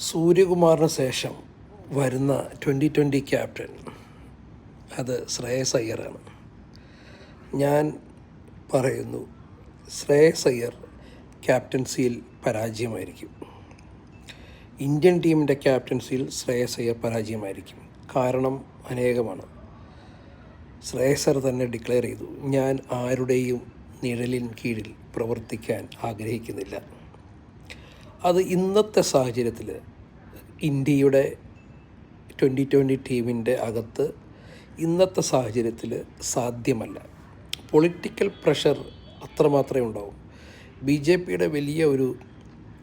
സൂര്യകുമാറിന് ശേഷം വരുന്ന 2020 ക്യാപ്റ്റൻ അത് ശ്രേയസ് അയ്യറാണ്. ഞാൻ പറയുന്നു, ശ്രേയസ് അയ്യർ ക്യാപ്റ്റൻസിയിൽ പരാജയമായിരിക്കും. ഇന്ത്യൻ ടീമിൻ്റെ ക്യാപ്റ്റൻസിയിൽ ശ്രേയസ് അയ്യർ പരാജയമായിരിക്കും. കാരണം അനേകമാണ്. ശ്രേയസ് അയ്യർ തന്നെ ഡിക്ലെയർ ചെയ്തു, ഞാൻ ആരുടെയും നിഴലിൻ കീഴിൽ പ്രവർത്തിക്കാൻ ആഗ്രഹിക്കുന്നില്ല. അത് ഇന്നത്തെ സാഹചര്യത്തിൽ ഇന്ത്യയുടെ 2020 ടീമിൻ്റെ അകത്ത് ഇന്നത്തെ സാഹചര്യത്തിൽ സാധ്യമല്ല. പൊളിറ്റിക്കൽ പ്രഷർ അത്രമാത്രമേ ഉണ്ടാവും. BJPയുടെ വലിയ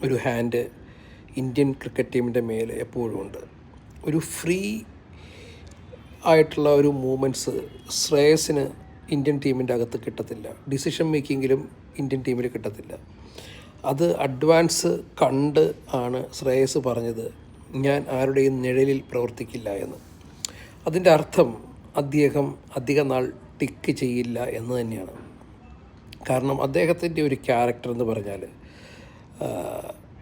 ഒരു ഹാൻഡ് ഇന്ത്യൻ ക്രിക്കറ്റ് ടീമിൻ്റെ മേലെ എപ്പോഴും ഉണ്ട്. ഒരു ഫ്രീ ആയിട്ടുള്ള ഒരു മൂവ്മെൻറ്റ്സ് ശ്രേയസിന് ഇന്ത്യൻ ടീമിൻ്റെ അകത്ത് കിട്ടത്തില്ല. ഡിസിഷൻ മേക്കിങ്ങിലും ഇന്ത്യൻ ടീമിൽ കിട്ടത്തില്ല. അത് അഡ്വാൻസ് കണ്ട് ആണ് ശ്രേയസ് പറഞ്ഞത്, ഞാൻ ആരുടെയും നിഴലിൽ പ്രവർത്തിക്കില്ല എന്ന്. അതിൻ്റെ അർത്ഥം അദ്ദേഹം അധിക നാൾ ടിക്ക് ചെയ്യില്ല എന്ന് തന്നെയാണ്. കാരണം അദ്ദേഹത്തിൻ്റെ ഒരു ക്യാരക്ടർ എന്ന് പറഞ്ഞാൽ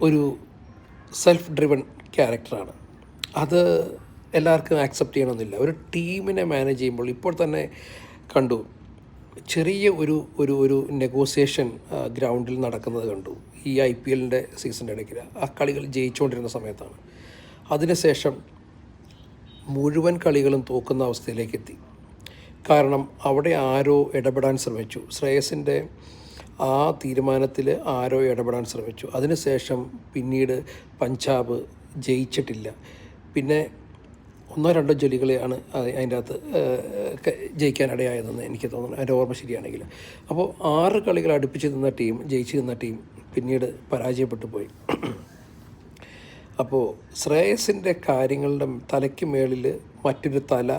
ഒരു സെൽഫ് ഡ്രിവൺ ക്യാരക്ടറാണ്. അത് എല്ലാവർക്കും ആക്സെപ്റ്റ് ചെയ്യണമെന്നില്ല. ഒരു ടീമിനെ മാനേജ് ചെയ്യുമ്പോൾ ഇപ്പോൾ തന്നെ കണ്ടു, ചെറിയ ഒരു നെഗോസിയേഷൻ ഗ്രൗണ്ടിൽ നടക്കുന്നത് കണ്ടു. ഈ IPLൻ്റെ സീസണിൻ്റെ ഇടയ്ക്ക് ആ കളികൾ ജയിച്ചുകൊണ്ടിരുന്ന സമയത്താണ്. അതിനുശേഷം മുഴുവൻ കളികളും തോക്കുന്ന അവസ്ഥയിലേക്ക് എത്തി. കാരണം അവിടെ ആരോ ഇടപെടാൻ ശ്രമിച്ചു. ശ്രേയസിൻ്റെ ആ തീരുമാനത്തിൽ ആരോ ഇടപെടാൻ ശ്രമിച്ചു. അതിനുശേഷം പിന്നീട് പഞ്ചാബ് ജയിച്ചിട്ടില്ല. പിന്നെ 1-2 ജോലികളെയാണ് അതിൻ്റെ അകത്ത് ജയിക്കാനിടയായതെന്ന് എനിക്ക് തോന്നുന്നു, എൻ്റെ ഓർമ്മ ശരിയാണെങ്കിൽ. അപ്പോൾ 6 കളികൾ അടുപ്പിച്ച് നിന്ന ടീം, ജയിച്ചു നിന്ന ടീം പിന്നീട് പരാജയപ്പെട്ടു പോയി. അപ്പോൾ ശ്രേയസിൻ്റെ കാര്യങ്ങളുടെ തലയ്ക്ക് മേളിൽ മറ്റൊരു തല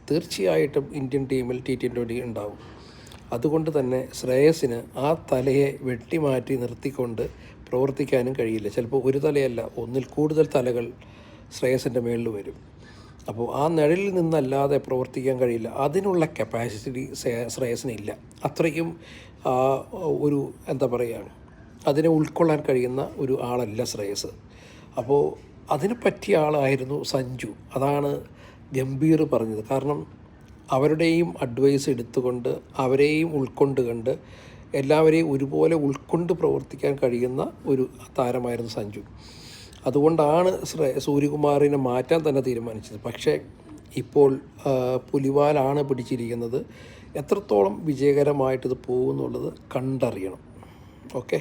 തീർച്ചയായിട്ടും ഇന്ത്യൻ ടീമിൽ T20 ഉണ്ടാവും. അതുകൊണ്ട് തന്നെ ശ്രേയസിന് ആ തലയെ വെട്ടിമാറ്റി നിർത്തിക്കൊണ്ട് പ്രവർത്തിക്കാനും കഴിയില്ല. ചിലപ്പോൾ ഒരു തലയല്ല, ഒന്നിൽ കൂടുതൽ തലകൾ ശ്രേയസിൻ്റെ മേളിൽ വരും. അപ്പോൾ ആ നിഴലിൽ നിന്നല്ലാതെ പ്രവർത്തിക്കാൻ കഴിയില്ല. അതിനുള്ള കപ്പാസിറ്റി ശ്രേയസിനില്ല. അത്രയും ഒരു എന്താ പറയുക, അതിനെ ഉൾക്കൊള്ളാൻ കഴിയുന്ന ഒരു ആളല്ല ശ്രേയസ്. അപ്പോൾ അതിന് പറ്റിയ ആളായിരുന്നു സഞ്ജു. അതാണ് ഗംഭീർ പറഞ്ഞത്. കാരണം അവരുടെയും അഡ്വൈസ് എടുത്തുകൊണ്ട് അവരെയും ഉൾക്കൊണ്ട് എല്ലാവരെയും ഒരുപോലെ ഉൾക്കൊണ്ട് പ്രവർത്തിക്കാൻ കഴിയുന്ന ഒരു താരമായിരുന്നു സഞ്ജു. അതുകൊണ്ടാണ് സൂര്യകുമാറിനെ മാറ്റാൻ തന്നെ തീരുമാനിച്ചത്. പക്ഷേ ഇപ്പോൾ പുലിവാലാണ് പിടിച്ചിരിക്കുന്നത്. എത്രത്തോളം വിജയകരമായിട്ടിത് പോകുമെന്നുള്ളത് കണ്ടറിയണം. ഓക്കെ.